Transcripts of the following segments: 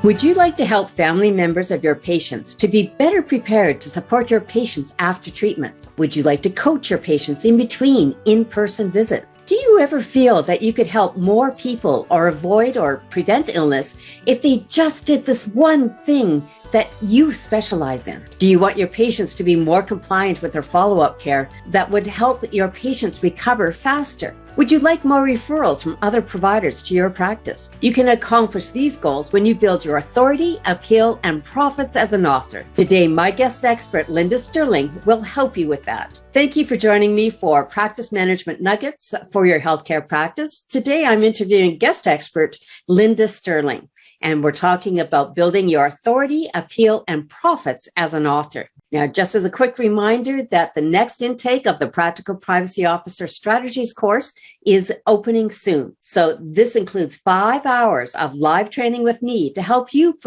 Would you like to help family members of your patients to be better prepared to support your patients after treatment? Would you like to coach your patients in between in-person visits? Do you ever feel that you could help more people or avoid or prevent illness if they just did this one thing that you specialize in? Do you want your patients to be more compliant with their follow-up care that would help your patients recover faster? Would you like more referrals from other providers to your practice? You can accomplish these goals when you build your authority, appeal, and profits as an author. Today, my guest expert, Linda Stirling, will help you with that. Thank you for joining me for Practice Management Nuggets for your healthcare practice. Today, I'm interviewing guest expert, Linda Stirling, and we're talking about building your authority, appeal, and profits as an author. Now, just as a quick reminder that the next intake of the Practical Privacy Officer Strategies course is opening soon. So this includes 5 hours of live training with me to help you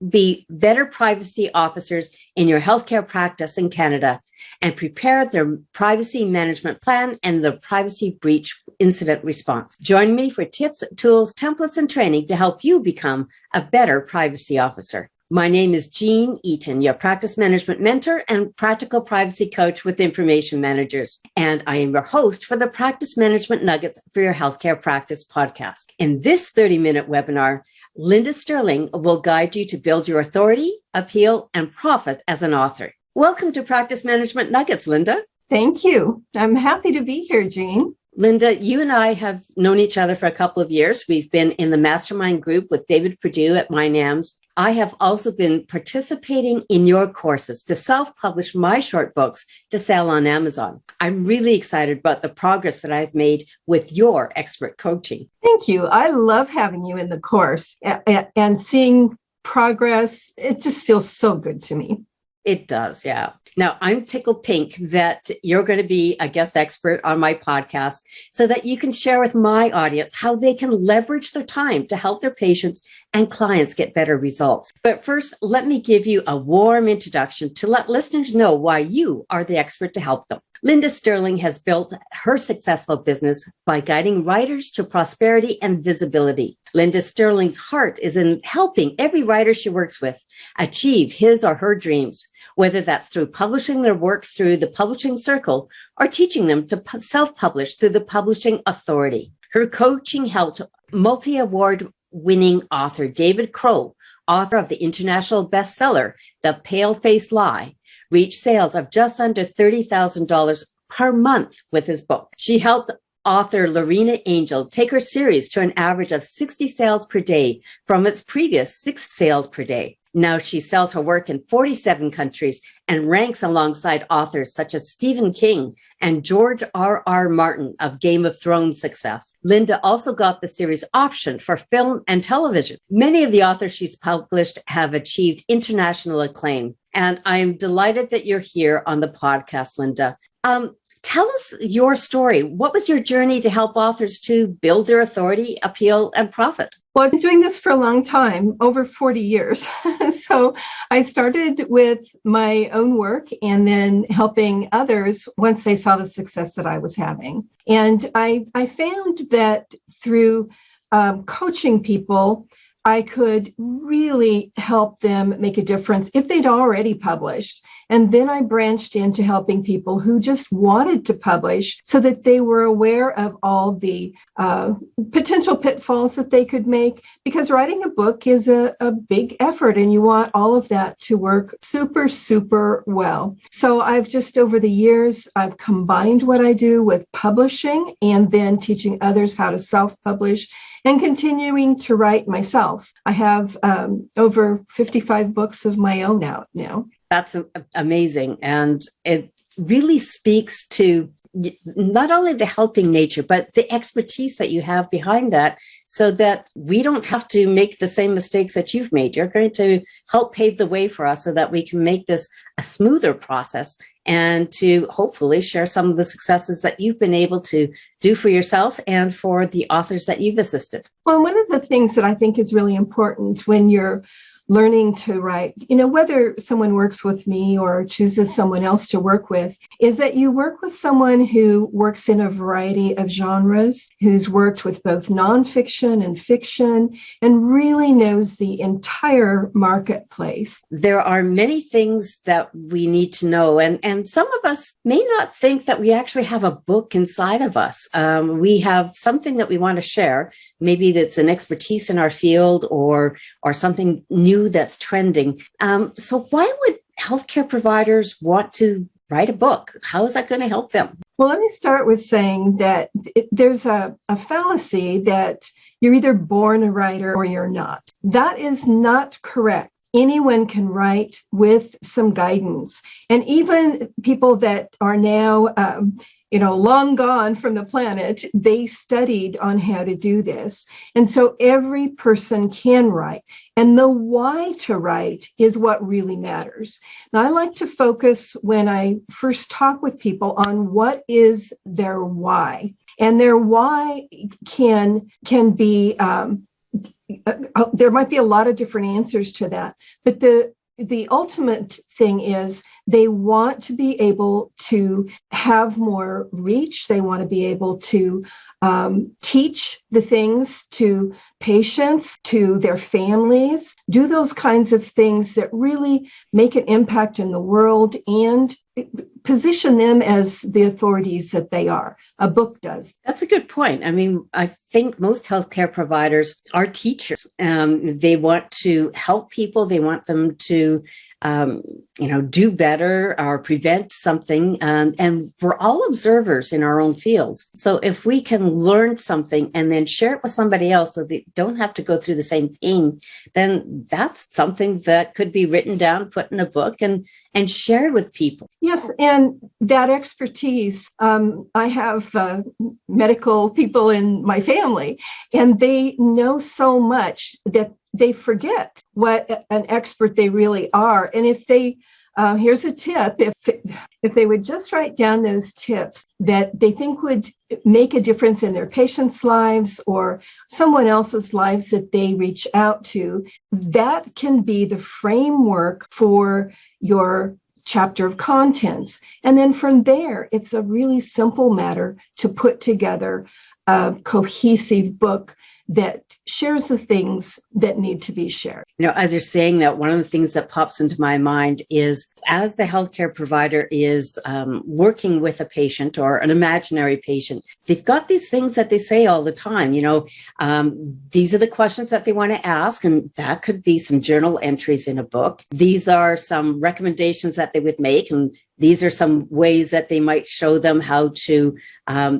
be better privacy officers in your healthcare practice in Canada and prepare their privacy management plan and the privacy breach incident response. Join me for tips, tools, templates, and training to help you become a better privacy officer. My name is Jean Eaton, your practice management mentor and practical privacy coach with Information Managers. And I am your host for the Practice Management Nuggets for Your Healthcare Practice podcast. In this 30-minute webinar, Linda Stirling will guide you to build your authority, appeal, and profits as an author. Welcome to Practice Management Nuggets, Linda. Thank you. I'm happy to be here, Jean. Linda, you and I have known each other for a couple of years. We've been in the mastermind group with David Perdue at MyNAMS. I have also been participating in your courses to self-publish my short books to sell on Amazon. I'm really excited about the progress that I've made with your expert coaching. Thank you. I love having you in the course and seeing progress. It just feels so good to me. It does, yeah. Now, I'm tickled pink that you're going to be a guest expert on my podcast so that you can share with my audience how they can leverage their time to help their patients and clients get better results. But first, let me give you a warm introduction to let listeners know why you are the expert to help them. Linda Stirling has built her successful business by guiding writers to prosperity and visibility. Linda Stirling's heart is in helping every writer she works with achieve his or her dreams, whether that's through publishing their work through the publishing circle or teaching them to self-publish through the publishing authority. Her coaching helped multi-award-winning author David Crow, author of the international bestseller, The Pale-Faced Lie, reach sales of just under $30,000 per month with his book. She helped author Lorena Angel take her series to an average of 60 sales per day from its previous 6 sales per day. Now she sells her work in 47 countries and ranks alongside authors such as Stephen King and George R.R. Martin of Game of Thrones success. Linda also got the series optioned for film and television. Many of the authors she's published have achieved international acclaim. And I'm delighted that you're here on the podcast, Linda. Tell us your story. What was your journey to help authors to build their authority, appeal, and profit? Well, I've been doing this for a long time, over 40 years. So I started with my own work and then helping others once they saw the success that I was having. And I found that through coaching people, I could really help them make a difference if they'd already published. And then I branched into helping people who just wanted to publish so that they were aware of all the potential pitfalls that they could make, because writing a book is a big effort and you want all of that to work super, super well. So I've just over the years, I've combined what I do with publishing and then teaching others how to self-publish and continuing to write myself. I have over 55 books of my own out now. That's amazing. And it really speaks to not only the helping nature, but the expertise that you have behind that so that we don't have to make the same mistakes that you've made. You're going to help pave the way for us so that we can make this a smoother process and to hopefully share some of the successes that you've been able to do for yourself and for the authors that you've assisted. Well, one of the things that I think is really important when you're learning to write, whether someone works with me or chooses someone else to work with, is that you work with someone who works in a variety of genres, who's worked with both nonfiction and fiction, and really knows the entire marketplace. There are many things that we need to know, and some of us may not think that we actually have a book inside of us. We have something that we want to share. Maybe that's an expertise in our field or something new that's trending. So why would healthcare providers want to write a book? How is that going to help them? Well, let me start with saying that there's a fallacy that you're either born a writer or you're not. That is not correct. Anyone can write with some guidance. And even people that are now long gone from the planet, they studied on how to do this. And so every person can write. And the why to write is what really matters. Now, I like to focus when I first talk with people on what is their why. And their why can be, there might be a lot of different answers to that. But the ultimate thing is they want to be able to have more reach. They want to be able to teach the things to patients, to their families, do those kinds of things that really make an impact in the world and position them as the authorities that they are. A book does. That's a good point. I mean, I think most healthcare providers are teachers. They want to help people. They want them to do better or prevent something. And we're all observers in our own fields. So if we can learn something and then share it with somebody else so they don't have to go through the same pain, then that's something that could be written down, put in a book and shared with people. Yes. And that expertise, I have medical people in my family, and they know so much that they forget what an expert they really are. And if they, here's a tip, if they would just write down those tips that they think would make a difference in their patients' lives or someone else's lives that they reach out to, that can be the framework for your chapter of contents. And then from there, it's a really simple matter to put together a cohesive book that shares the things that need to be shared. As you're saying that, one of the things that pops into my mind is as the healthcare provider is working with a patient or an imaginary patient, they've got these things that they say all the time. These are the questions that they want to ask, and that could be some journal entries in a book. These are some recommendations that they would make, and these are some ways that they might show them how to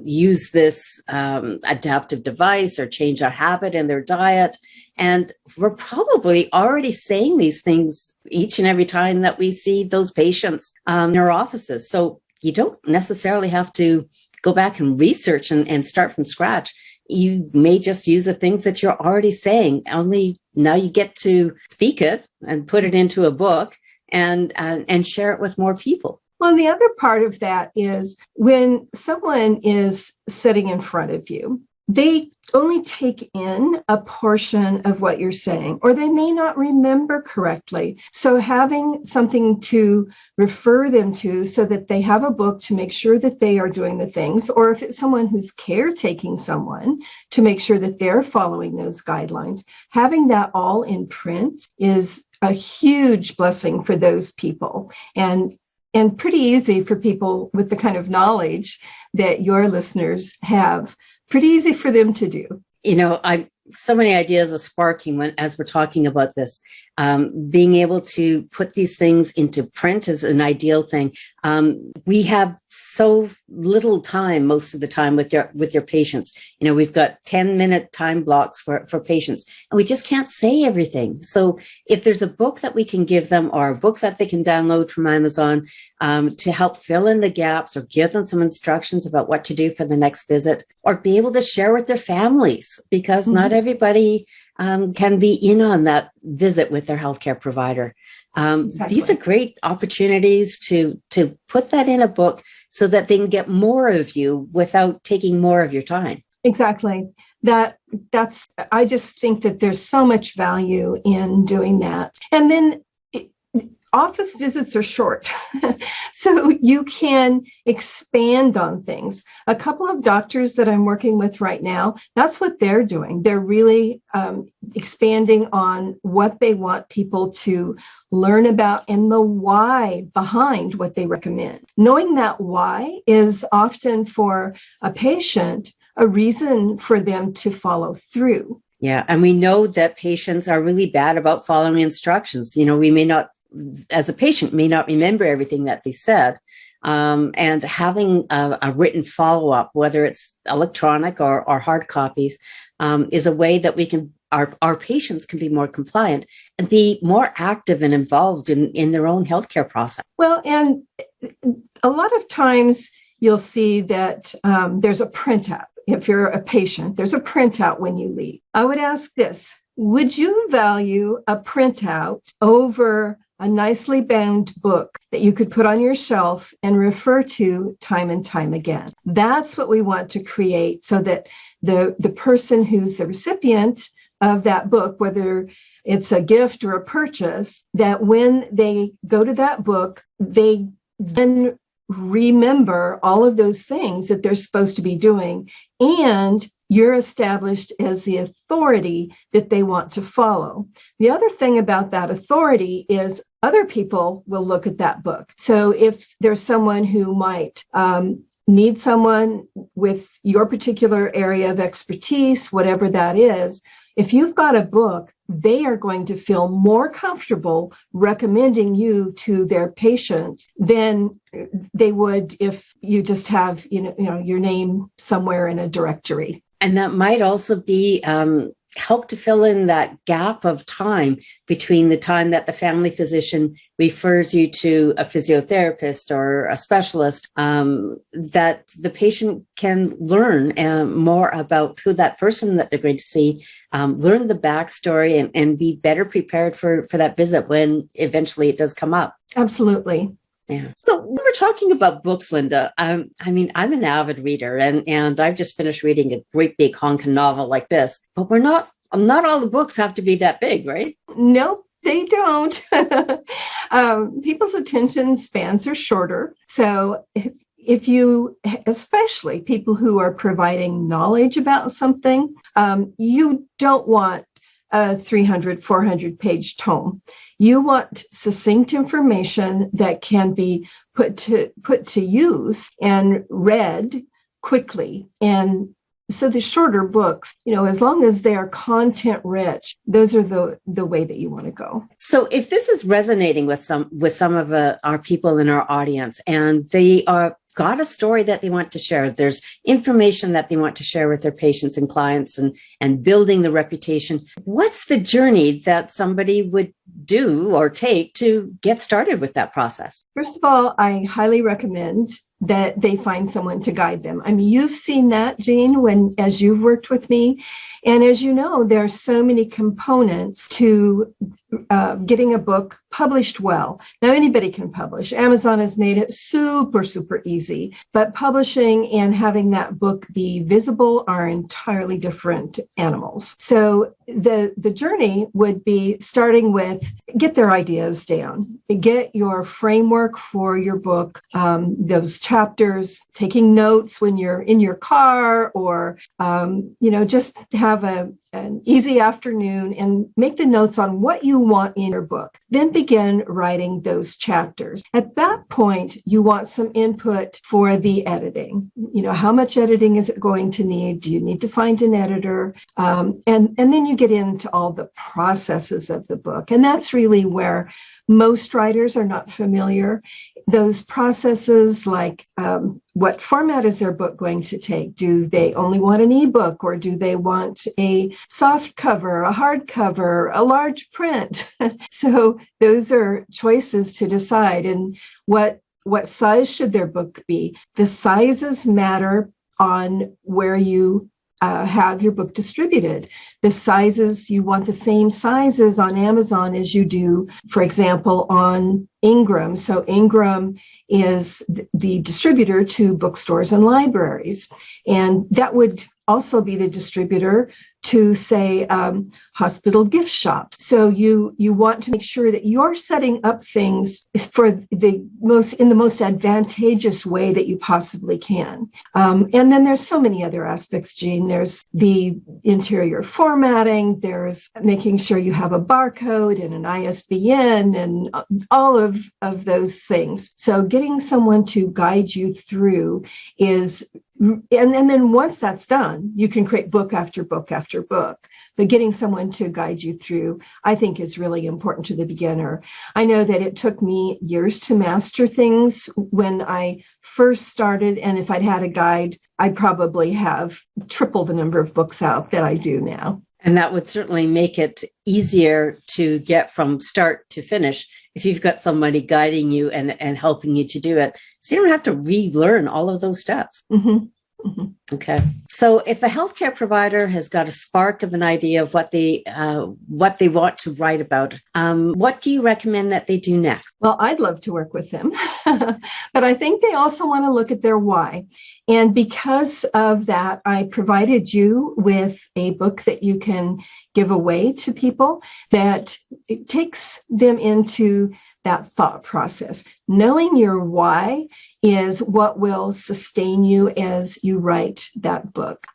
use this adaptive device or change a habit in their diet. And we're probably already saying these things each and every time that we see those patients in our offices. So you don't necessarily have to go back and research and start from scratch. You may just use the things that you're already saying, only now you get to speak it and put it into a book and share it with more people. Well, the other part of that is when someone is sitting in front of you, they only take in a portion of what you're saying, or they may not remember correctly. So having something to refer them to so that they have a book to make sure that they are doing the things, or if it's someone who's caretaking someone to make sure that they're following those guidelines, having that all in print is a huge blessing for those people. And pretty easy for people with the kind of knowledge that your listeners have, pretty easy for them to do. So many ideas are sparking as we're talking about this. Being able to put these things into print is an ideal thing. We have so little time most of the time with your patients. We've got 10-minute time blocks for patients, and we just can't say everything. So if there's a book that we can give them or a book that they can download from Amazon to help fill in the gaps or give them some instructions about what to do for the next visit, or be able to share with their families, because not everybody can be in on that visit with their healthcare provider. Exactly. These are great opportunities to put that in a book so that they can get more of you without taking more of your time. Exactly. I just think that there's so much value in doing that. And then office visits are short, so you can expand on things. A couple of doctors that I'm working with right now, that's what they're doing. They're really expanding on what they want people to learn about and the why behind what they recommend. Knowing that why is often for a patient a reason for them to follow through. Yeah, and we know that patients are really bad about following instructions. We may not, as a patient, may not remember everything that they said. And having a written follow-up, whether it's electronic or hard copies, is a way that we can, our patients can be more compliant and be more active and involved in their own healthcare process. Well, and a lot of times you'll see that there's a printout. If you're a patient, there's a printout when you leave. I would ask this: would you value a printout over a nicely bound book that you could put on your shelf and refer to time and time again? That's what we want to create, so that the person who's the recipient of that book, whether it's a gift or a purchase, that when they go to that book, they then remember all of those things that they're supposed to be doing, and you're established as the authority that they want to follow. The other thing about that authority is other people will look at that book. So if there's someone who might need someone with your particular area of expertise, whatever that is, if you've got a book, they are going to feel more comfortable recommending you to their patients than they would if you just have, your name somewhere in a directory. And that might also be help to fill in that gap of time between the time that the family physician refers you to a physiotherapist or a specialist, that the patient can learn more about who that person that they're going to see, learn the backstory, and be better prepared for that visit when eventually it does come up. Absolutely. Yeah. So we were talking about books, Linda. I'm an avid reader, and I've just finished reading a great big honking novel like this. But not all the books have to be that big, right? Nope, they don't. People's attention spans are shorter. So if you, especially people who are providing knowledge about something, you don't want a 300, 400 page tome. You want succinct information that can be put to use and read quickly. And so the shorter books, as long as they are content rich, those are the way that you want to go. So if this is resonating with some of our people in our audience, and they are got a story that they want to share, there's information that they want to share with their patients and clients, and building the reputation, what's the journey that somebody would do or take to get started with that process? First of all, I highly recommend that they find someone to guide them. I mean, you've seen that, Jean, as you've worked with me. And as you know, there are so many components to getting a book published well. Now, anybody can publish. Amazon has made it super, super easy. But publishing and having that book be visible are entirely different animals. So the journey would be starting with get their ideas down, get your framework for your book, those chapters, taking notes when you're in your car, or just have an easy afternoon and make the notes on what you want in your book. Then begin writing those chapters. At that point, you want some input for the editing. How much editing is it going to need? Do you need to find an editor? And then you get into all the processes of the book. And that's really where most writers are not familiar. Those processes, like what format is their book going to take? Do they only want an ebook, or do they want a soft cover, a hard cover, a large print? So those are choices to decide. And what size should their book be? The sizes matter on where you have your book distributed. The sizes, you want the same sizes on Amazon as you do, for example, on Ingram. So Ingram is the distributor to bookstores and libraries. And that would also be the distributor to, say, hospital gift shops. So you want to make sure that you're setting up things for in the most advantageous way that you possibly can. And then there's so many other aspects, Jean. There's the interior formatting. There's making sure you have a barcode and an ISBN and all of those things. So getting someone to guide you through is, and then once that's done, you can create book after book after book. But getting someone to guide you through, I think, is really important to the beginner. I know that it took me years to master things when I first started. And if I'd had a guide, I'd probably have triple the number of books out that I do now. And that would certainly make it easier to get from start to finish if you've got somebody guiding you and helping you to do it. So you don't have to relearn all of those steps. Mm-hmm. Mm-hmm. Okay. So if a healthcare provider has got a spark of an idea of what they want to write about, what do you recommend that they do next? Well, I'd love to work with them, but I think they also want to look at their why. And because of that, I provided you with a book that you can give away to people that it takes them into that thought process. Knowing your why is what will sustain you as you write that book.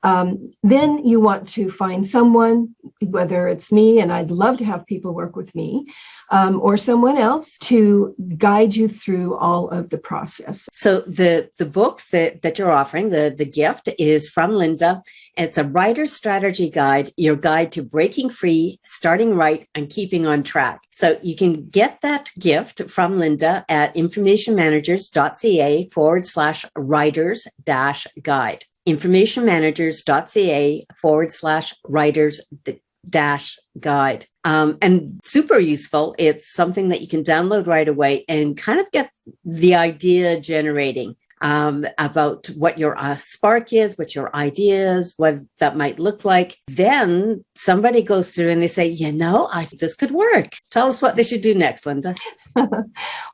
Then you want to find someone, whether it's me, and I'd love to have people work with me, or someone else to guide you through all of the process. So the book that you're offering, the gift, is from Linda. It's a writer's strategy guide, your guide to breaking free, starting right, and keeping on track. So you can get that gift from Linda at informationmanagers.ca/writers-guide. informationmanagers.ca/writers-guide. And super useful. It's something that you can download right away and kind of get the idea generating about what your spark is, what your idea is, what that might look like. Then somebody goes through and they say, I think this could work. Tell us what they should do next, Linda.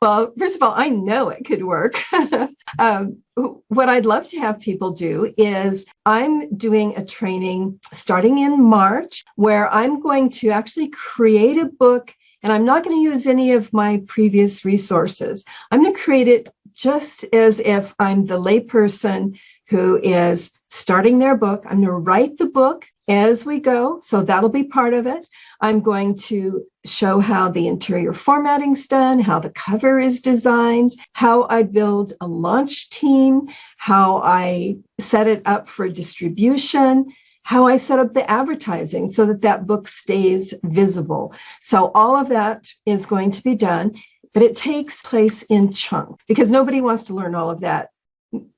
Well, first of all, I know it could work. What I'd love to have people do is I'm doing a training starting in March where I'm going to actually create a book, and I'm not going to use any of my previous resources. I'm going to create it just as if I'm the layperson who is starting their book. I'm going to write the book as we go, so that'll be part of it. I'm going to show how the interior formatting's done, how the cover is designed, how I build a launch team, how I set it up for distribution, how I set up the advertising so that book stays visible. So all of that is going to be done, but it takes place in chunks because nobody wants to learn all of that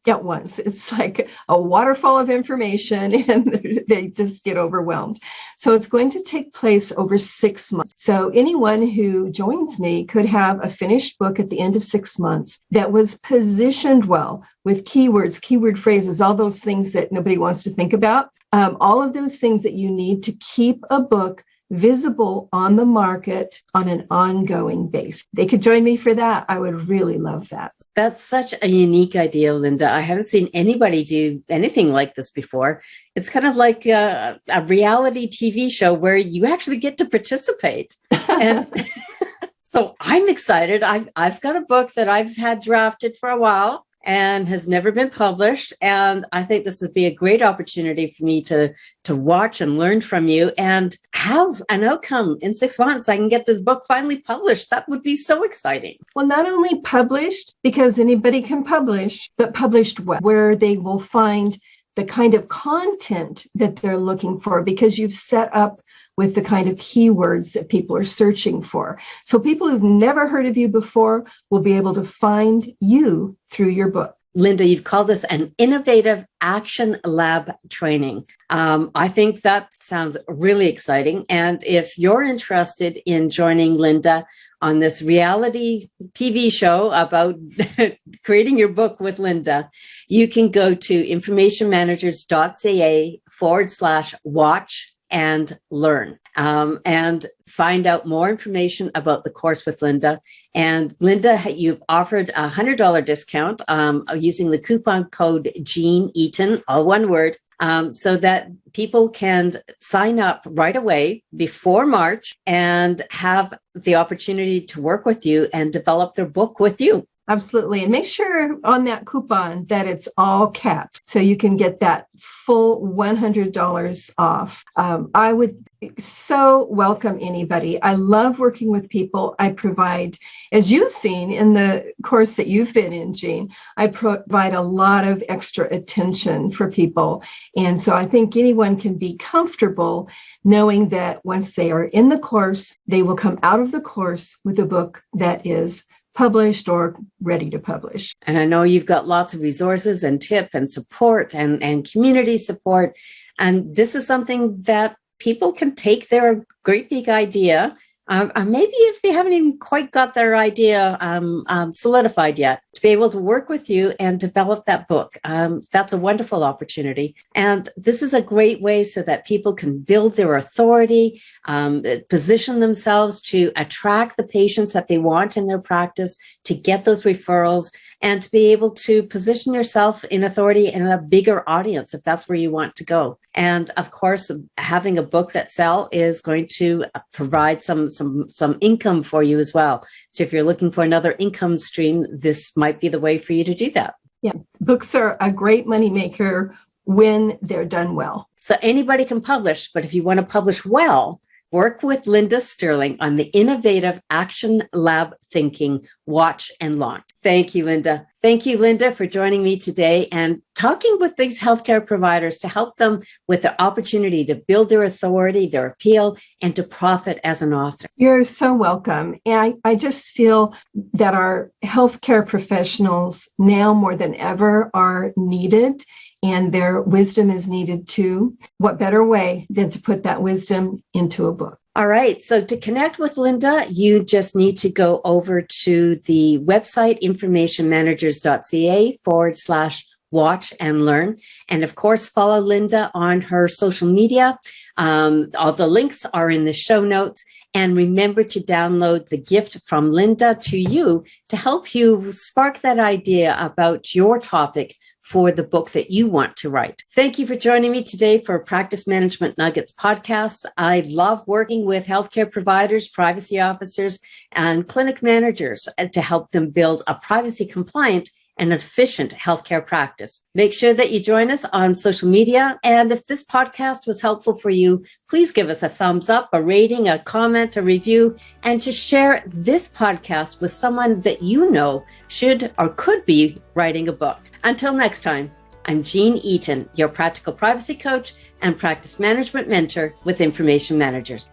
at once. It's like a waterfall of information and they just get overwhelmed. So it's going to take place over 6 months. So anyone who joins me could have a finished book at the end of 6 months that was positioned well with keywords, keyword phrases, all those things that nobody wants to think about. All of those things that you need to keep a book visible on the market on an ongoing basis. They could join me for that. I would really love that. That's such a unique idea, Linda. I haven't seen anybody do anything like this before. It's kind of like a reality TV show where you actually get to participate. And so I'm excited. I've got a book that I've had drafted for a while and has never been published. And I think this would be a great opportunity for me to watch and learn from you and have an outcome in 6 months. I can get this book finally published. That would be so exciting. Well, not only published, because anybody can publish, but published well, where they will find the kind of content that they're looking for because you've set up with the kind of keywords that people are searching for. So people who've never heard of you before will be able to find you through your book. Linda, you've called this an innovative action lab training. I think that sounds really exciting. And if you're interested in joining Linda on this reality TV show about creating your book with Linda, you can go to informationmanagers.ca/watch and learn, and find out more information about the course with Linda. And Linda, you've offered a $100 discount using the coupon code Jean Eaton, all one word, so that people can sign up right away before March and have the opportunity to work with you and develop their book with you. Absolutely. And make sure on that coupon that it's all capped so you can get that full $100 off. I would so welcome anybody. I love working with people. I provide, as you've seen in the course that you've been in, Jean, I provide a lot of extra attention for people. And so I think anyone can be comfortable knowing that once they are in the course, they will come out of the course with a book that is published or ready to publish. And I know you've got lots of resources and tip and support and community support. And this is something that people can take their great big idea, maybe if they haven't even quite got their idea solidified yet, to be able to work with you and develop that book. That's a wonderful opportunity. And this is a great way so that people can build their authority, position themselves to attract the patients that they want in their practice, to get those referrals, and to be able to position yourself in authority in a bigger audience if that's where you want to go. And of course, having a book that sells is going to provide some income for you as well. So if you're looking for another income stream, this might be the way for you to do that. Yeah, books are a great moneymaker when they're done well. So anybody can publish, but if you want to publish well, work with Linda Stirling on the innovative action lab thinking, watch and launch. Thank you, Linda. Thank you, Linda, for joining me today and talking with these healthcare providers to help them with the opportunity to build their authority, their appeal, and to profit as an author. You're so welcome. And I just feel that our healthcare professionals now more than ever are needed, and their wisdom is needed too. What better way than to put that wisdom into a book? All right. So to connect with Linda, you just need to go over to the website, informationmanagers.ca/watch and learn. And of course, follow Linda on her social media. All the links are in the show notes. And remember to download the gift from Linda to you to help you spark that idea about your topic for the book that you want to write. Thank you for joining me today for Practice Management Nuggets podcast. I love working with healthcare providers, privacy officers, and clinic managers to help them build a privacy compliant and efficient healthcare practice. Make sure that you join us on social media. And if this podcast was helpful for you, please give us a thumbs up, a rating, a comment, a review, and to share this podcast with someone that you know should or could be writing a book. Until next time, I'm Jean Eaton, your practical privacy coach and practice management mentor with Information Managers.